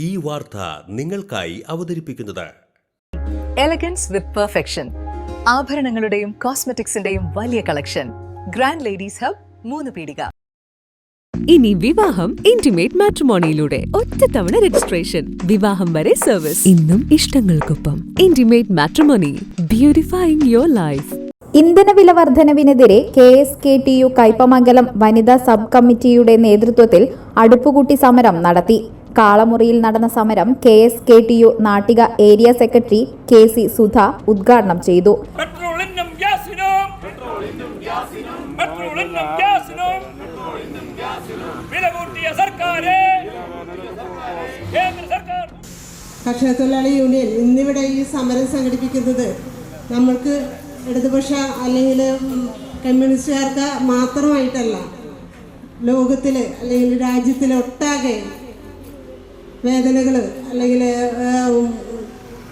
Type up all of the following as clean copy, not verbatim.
ഈ വാർത്ത നിങ്ങൾക്കായി അവതരിപ്പിക്കുന്നത് എലഗൻസ് വിത്ത് പെർഫെക്ഷൻ, ആഭരണങ്ങളുടെയും കോസ്മെറ്റിക്സിന്റെയും വലിയ കളക്ഷൻ. ഗ്രാൻഡ് ലേഡീസ് ഹബ്, 3 പീടിക. ഇനി വിവാഹം ഇന്റിമേറ്റ് മാട്രിമോണിയിലൂടെ ഒറ്റത്തവണ രജിസ്ട്രേഷൻ, വിവാഹം വരെ സർവീസ്. ഇന്നും ഇഷ്ടങ്ങൾക്കൊപ്പം ഇന്റിമേറ്റ് മാട്രിമോണി, ബ്യൂട്ടിഫൈയിങ് യുവർ ലൈഫ്. ഇന്ധനവില വർധനവിനെതിരെ KSKTU കയ്പമംഗലം വനിതാ സബ് കമ്മിറ്റിയുടെ നേതൃത്വത്തിൽ അടുപ്പുകൂട്ടി സമരം നടത്തി. കാളമുറിയിൽ നടന്ന സമരം KSKTU Nattika area secretary KC Sudha ഉദ്ഘാടനം ചെയ്തു. കർഷക തൊഴിലാളി യൂണിയൻ ഇന്നിവിടെ ഈ സമരം സംഘടിപ്പിക്കുന്നത് നമ്മൾക്ക് ഇടതുപക്ഷ അല്ലെങ്കിൽ കമ്മ്യൂണിസ്റ്റുകാർക്ക് മാത്രമായിട്ടല്ല, ലോകത്തിൽ അല്ലെങ്കിൽ രാജ്യത്തിലൊട്ടാകെ വേദനകൾ അല്ലെങ്കിൽ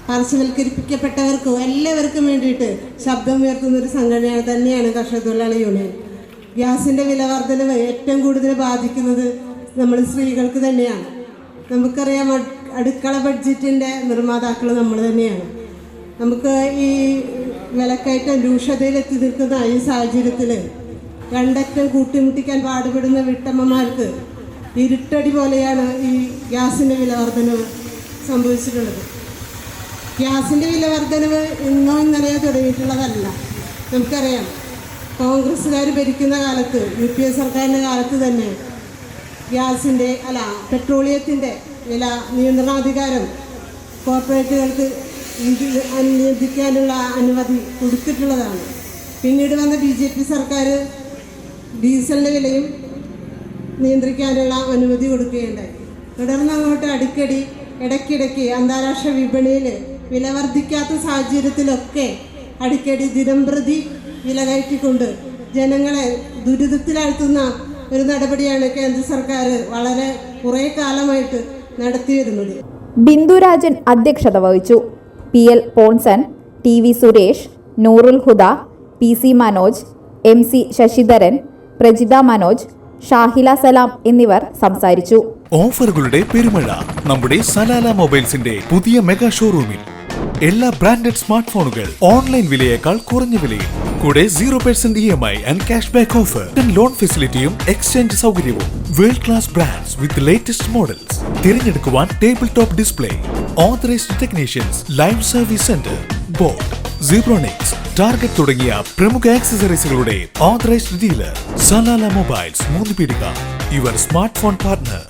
പാർശ്വവൽക്കരിക്കപ്പെട്ടവർക്കും എല്ലാവർക്കും വേണ്ടിയിട്ട് ശബ്ദം ഉയർത്തുന്ന ഒരു സംഘടന തന്നെയാണ് കർഷക തൊഴിലാളി യൂണിയൻ. ഗ്യാസിൻ്റെ വില വർധനവ് ഏറ്റവും കൂടുതൽ ബാധിക്കുന്നത് നമ്മൾ സ്ത്രീകൾക്ക് തന്നെയാണ്. നമുക്കറിയാം, അടുക്കള ബഡ്ജറ്റിൻ്റെ നിർമ്മാതാക്കൾ നമ്മൾ തന്നെയാണ്. നമുക്ക് ഈ വിലക്കയറ്റം രൂക്ഷതയിലെത്തി നിൽക്കുന്ന ഈ സാഹചര്യത്തിൽ രണ്ടറ്റം കൂട്ടിമുട്ടിക്കാൻ പാടുപെടുന്ന വീട്ടമ്മമാർക്ക് ഇരുട്ടടി പോലെയാണ് ഈ ഗ്യാസിൻ്റെ വില വർധനവ് സംഭവിച്ചിട്ടുള്ളത്. ഗ്യാസിൻ്റെ വില വർധനവ് ഇന്നോ ഇന്നലെയോ തുടങ്ങിയിട്ടുള്ളതല്ല. നമുക്കറിയാം, കോൺഗ്രസ്സുകാർ ഭരിക്കുന്ന കാലത്ത്, UPA സർക്കാരിൻ്റെ കാലത്ത് തന്നെ ഗ്യാസിൻ്റെ പെട്രോളിയത്തിൻ്റെ വില നിയന്ത്രണാധികാരം കോർപ്പറേറ്റുകൾക്ക് നിയന്ത്രിക്കാനുള്ള അനുമതി കൊടുത്തിട്ടുള്ളതാണ്. പിന്നീട് വന്ന BJP സർക്കാർ ഡീസലിൻ്റെ വിലയും നിയന്ത്രിക്കാനുള്ള അനുമതി കൊടുക്കുകയുണ്ടായി. തുടർന്ന് അങ്ങോട്ട് ഇടയ്ക്കിടയ്ക്ക് അന്താരാഷ്ട്ര വിപണിയിൽ വില വർദ്ധിക്കാത്ത സാഹചര്യത്തിലൊക്കെ അടിക്കടി ദിനംപ്രതി വില കയറ്റിക്കൊണ്ട് ജനങ്ങളെ ദുരിതത്തിലാഴ്ത്തുന്ന ഒരു നടപടിയാണ് കേന്ദ്ര സർക്കാർ വളരെ കുറേ കാലമായിട്ട് നടത്തിവരുന്നത്. ബിന്ദുരാജൻ അധ്യക്ഷത വഹിച്ചു. PL പോൺസൺ, TV സുരേഷ്, നൂറുൽ ഹുദ, PC മനോജ്, MC ശശിധരൻ, പ്രജിത മനോജ്, ഷാഹില സലാം എന്നിവർ സംസാരിച്ചു. ഓഫറുകളുടെ പെരുമഴ നമ്മുടെ സലാല മൊബൈൽസിന്റെ പുതിയ മെഗാ ഷോറൂമിൽ. എല്ലാ ബ്രാൻഡഡ് സ്മാർട്ട് ഫോണുകൾ ഓൺലൈൻ വിലയേക്കാൾ കുറഞ്ഞ വിലയിൽ, കൂടെ 0% EMI and cash back offer, loan ഫെസിലിറ്റിയും എക്സ്ചേഞ്ച് സൗകര്യവും. World class brands with latest models. തിരഞ്ഞെടുക്കുവാൻ table top display, authorised technicians, live service centre, Boat, Zebronics, Target തുടങ്ങിയ പ്രമുഖ ആക്സസറീസുകളുടെ ഓതറൈസ്ഡ് ഡീലർ. സലാല മൊബൈൽസ്, 3 പീടിക, യുവർ സ്മാർട്ട് ഫോൺ പാർട്ട്ണർ.